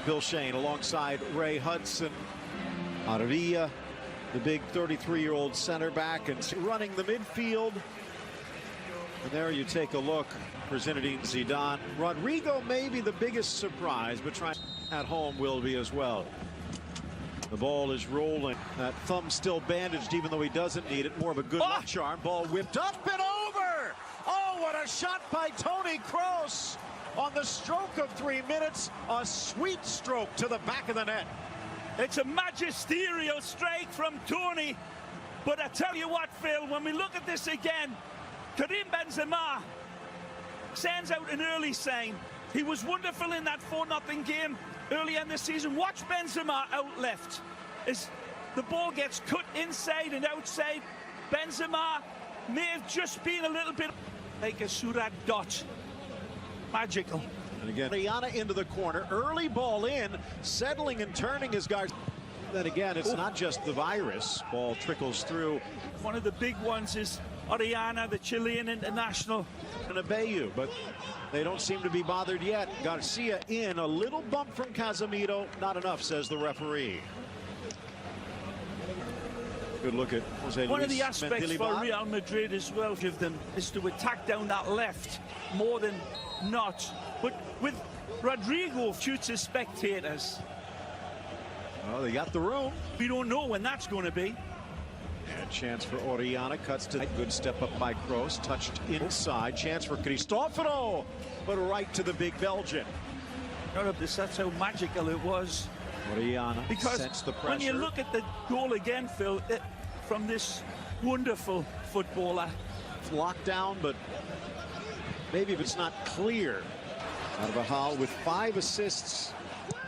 Bill Shane alongside Ray Hudson. Arvilla, the big 33-year-old center back, and running the midfield. And there you take a look for Zinedine Zidane. Rodrigo may be the biggest surprise, but trying at home will be as well. The ball is rolling. That thumb still bandaged, even though he doesn't need it. More of a good luck charm. Ball whipped up and over. Oh, what a shot by Toni Kroos on the stroke of 3 minutes. A sweet stroke to the back of the net. It's a magisterial strike from Toni. But I tell you what, Phil, when we look at this again, Karim Benzema sends out an early sign. He was wonderful in that 4-0 game earlier in the season. Watch Benzema out left. As the ball gets cut inside and outside, Benzema may have just been a little bit like a Surat dot. Magical. And again, Rihanna into the corner. Early ball in, settling and turning his guard. Then again, it's not just the virus. Ball trickles through. One of the big ones is Oriana, the Chilean international. And Abeyu, but they don't seem to be bothered yet. Garcia in, a little bump from Casemiro. Not enough, says the referee. Good look at Jose One Luis of the aspects Mendilibar. for Real Madrid as well, give them, is to attack down that left more than not. But with Rodrigo, future spectators, Well, they got the room. we don't know when that's going to be. And chance for Oriana, cuts to good step up by Kroos, touched inside. Chance for Cristoforo, but right to the big Belgian. None of this, that's how magical it was. Oriana Because sets the pressure. when you look at the goal again, Phil, from this wonderful footballer. It's locked down, but maybe if it's not clear. Carvajal with 5 assists,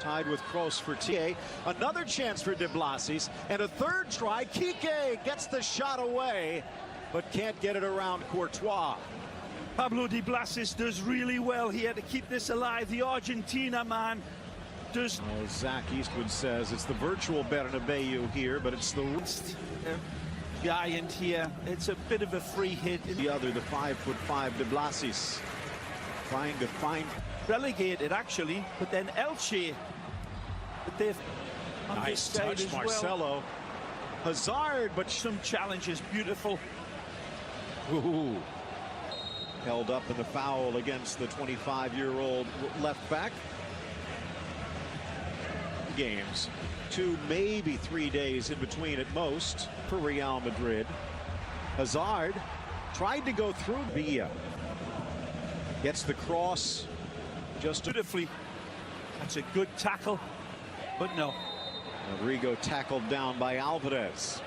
tied with Kroos for TA. Another chance for De Blasis, and a third try. Kike gets the shot away, but can't get it around Courtois. Pablo Di Blasis does really well here to keep this alive. The Argentina man does. Zach Eastwood says it's the virtual Bernabeu here, but it's the giant here. It's a bit of a free hit. The other, the 5'5" De Blasis, trying to find. Relegated actually, but then Elche. But they've Nice touch, Marcelo. Well. Hazard, but Some challenges, beautiful. Ooh. Held up in the foul against the 25-year-old left back. Games, 2, maybe 3 days in between at most for Real Madrid. Hazard tried to go through. Villa gets the cross just Beautifully. That's a good tackle, but no. Rodrigo tackled down by Alvarez.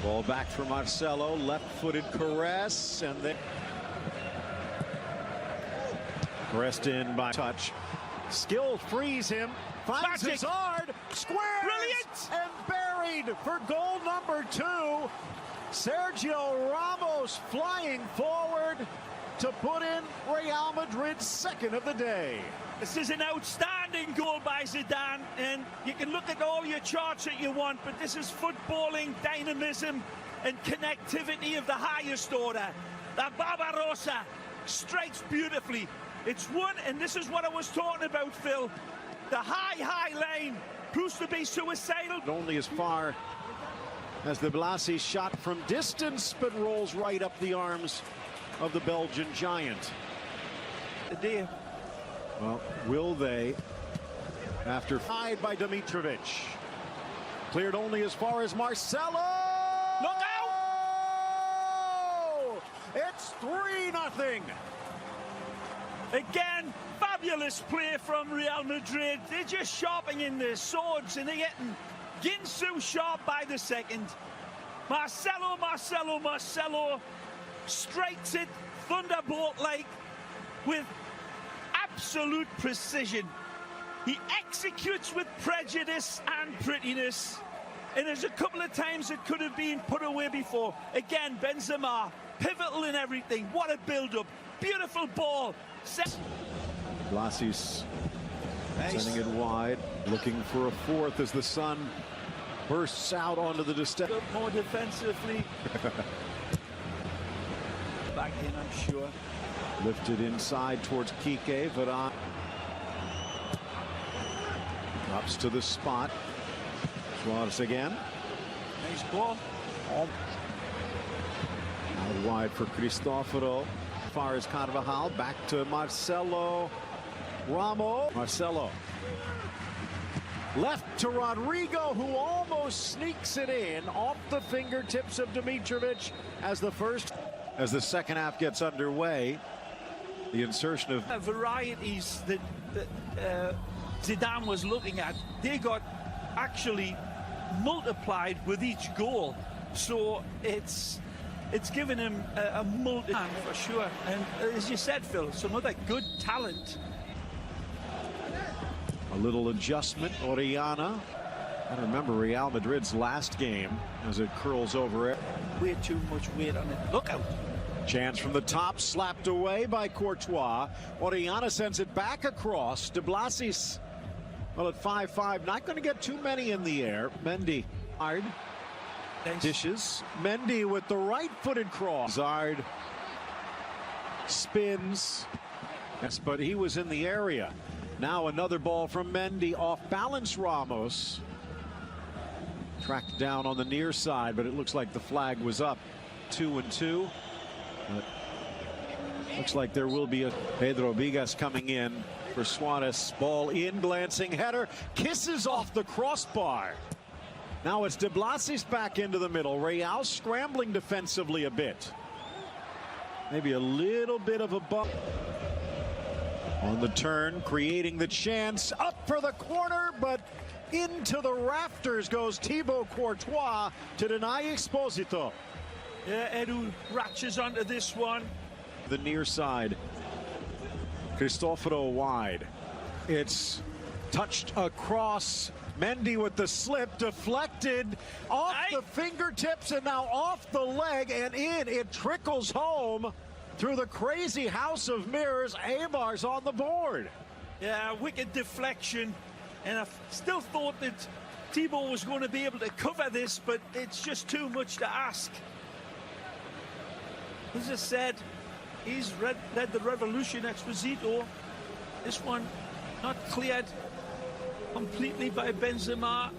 Ball back for Marcelo, left-footed caress, and then pressed in by touch. Skill frees him, finds Hazard, squares, Brilliant! and buried for goal number 2. Sergio Ramos flying forward to put in Real Madrid's second of the day. This is an outstanding goal by Zidane, and you can look at all your charts that you want, but this is footballing dynamism and connectivity of the highest order. The Barbarossa strikes beautifully. It's one, and this is what I was talking about, Phil. The high line proves to be suicidal. Only as far as the Blasi shot from distance, but rolls right up the arms of the Belgian giant. Today. Well, will they? After tied by Dimitrovic. Cleared only as far as Marcelo. Look out! It's 3-0. Again, fabulous play from Real Madrid. They're just sharpening their swords, and they're getting Ginsu sharp by the second. Marcelo strikes it thunderbolt-like with absolute precision. He executes with prejudice and prettiness. And there's a couple of times it could have been put away before. Again, Benzema, pivotal in everything. What a build-up. Beautiful ball. Blasis sending it wide, looking for a fourth as the sun bursts out onto the distance. More defensively. Back in, I'm sure. Lifted inside towards Kike, Varane Ups to the spot. Suarez again. Nice ball. Out wide for Cristoforo. As far as Carvajal, back to Marcelo. Ramos. Marcelo. Left to Rodrigo, who almost sneaks it in off the fingertips of Dimitrovic as the second half gets underway. The insertion of varieties that Zidane was looking at, they got actually multiplied with each goal. So it's given him a multi for sure. And as you said, Phil, some other good talent. A little adjustment, Orellana. I remember Real Madrid's last game as it curls over it. Way too much weight on it. Look out. Chance from the top, slapped away by Courtois. Orellana sends it back across. De Blasis, well, at 5'5", not going to get too many in the air. Mendy, hard. Thanks. Dishes. Mendy with the right-footed cross. Zard spins. Yes, but he was in the area. Now another ball from Mendy, off balance. Ramos tracked down on the near side, but it looks like the flag was up. 2-2. Looks like there will be a Pedro Vigas coming in for Suarez. Ball in, glancing header, kisses off the crossbar. Now it's De Blasis back into the middle. Real scrambling defensively a bit. Maybe a little bit of a bump. On the turn, creating the chance, up for the corner, but into the rafters goes Thibaut Courtois to deny Exposito. Yeah, Edu ratchets onto this one. The near side. Cristoforo wide. It's touched across. Mendy with the slip, deflected off the fingertips and now off the leg and in. It trickles home through the crazy house of mirrors. Eibar's on the board. Yeah, wicked deflection. And I still thought that Thibaut was going to be able to cover this, but it's just too much to ask. As I said, he's led the revolution, Exposito. This one not cleared completely by Benzema.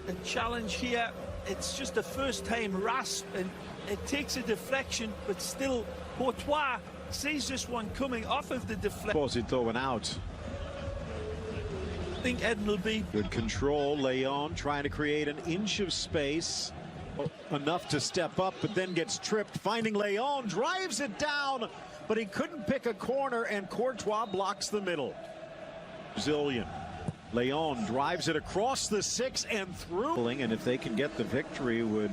The challenge here, it's just a first-time rasp, and it takes a deflection, but still Courtois sees this one coming off of the deflection. Exposito went out. I think Eden will be. Good control. Leon trying to create an inch of space. Enough to step up, but then gets tripped. Finding Leon, drives it down, but he couldn't pick a corner, and Courtois blocks the middle. Brazilian. Leon drives it across the 6 and through. And if they can get the victory, would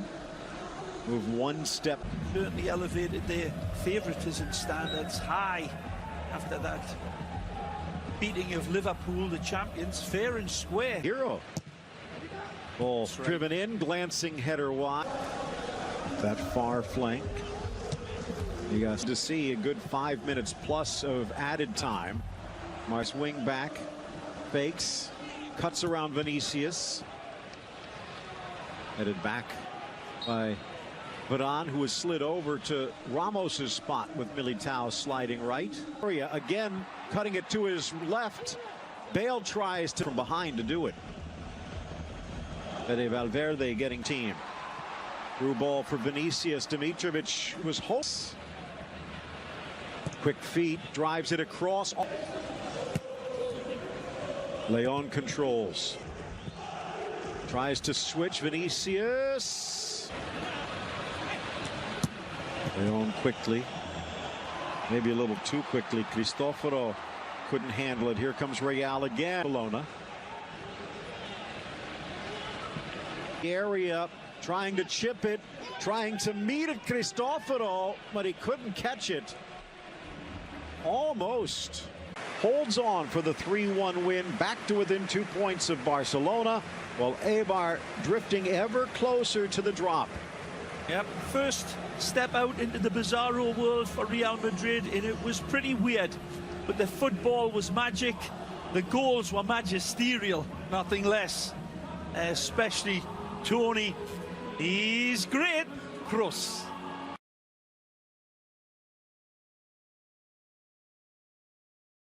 move one step. Certainly elevated their favoritism standards high after that beating of Liverpool, the champions, fair and square. Hero. Ball driven in, glancing header wide. That far flank. You guys to see a good 5 minutes plus of added time. Mars wing back, fakes, cuts around Vinicius. Headed back by Varane, who was slid over to Ramos's spot with Militao sliding right. Again, cutting it to his left. Bale tries to from behind to do it. Fede Valverde getting team. Through ball for Vinicius. Dimitrovic was hopes. Quick feet, drives it across. Leon controls. Tries to switch. Vinicius. Leon quickly. Maybe a little too quickly. Cristoforo couldn't handle it. Here comes Real again. Barcelona. Area trying to chip it, trying to meet it. Cristoforo, but he couldn't catch it. Almost. Holds on for the 3-1 win, back to within 2 points of Barcelona, while Eibar drifting ever closer to the drop. Yep, first step out into the bizarro world for Real Madrid, and it was pretty weird. But the football was magic, the goals were magisterial, nothing less. Especially Tony, he's great. Kroos.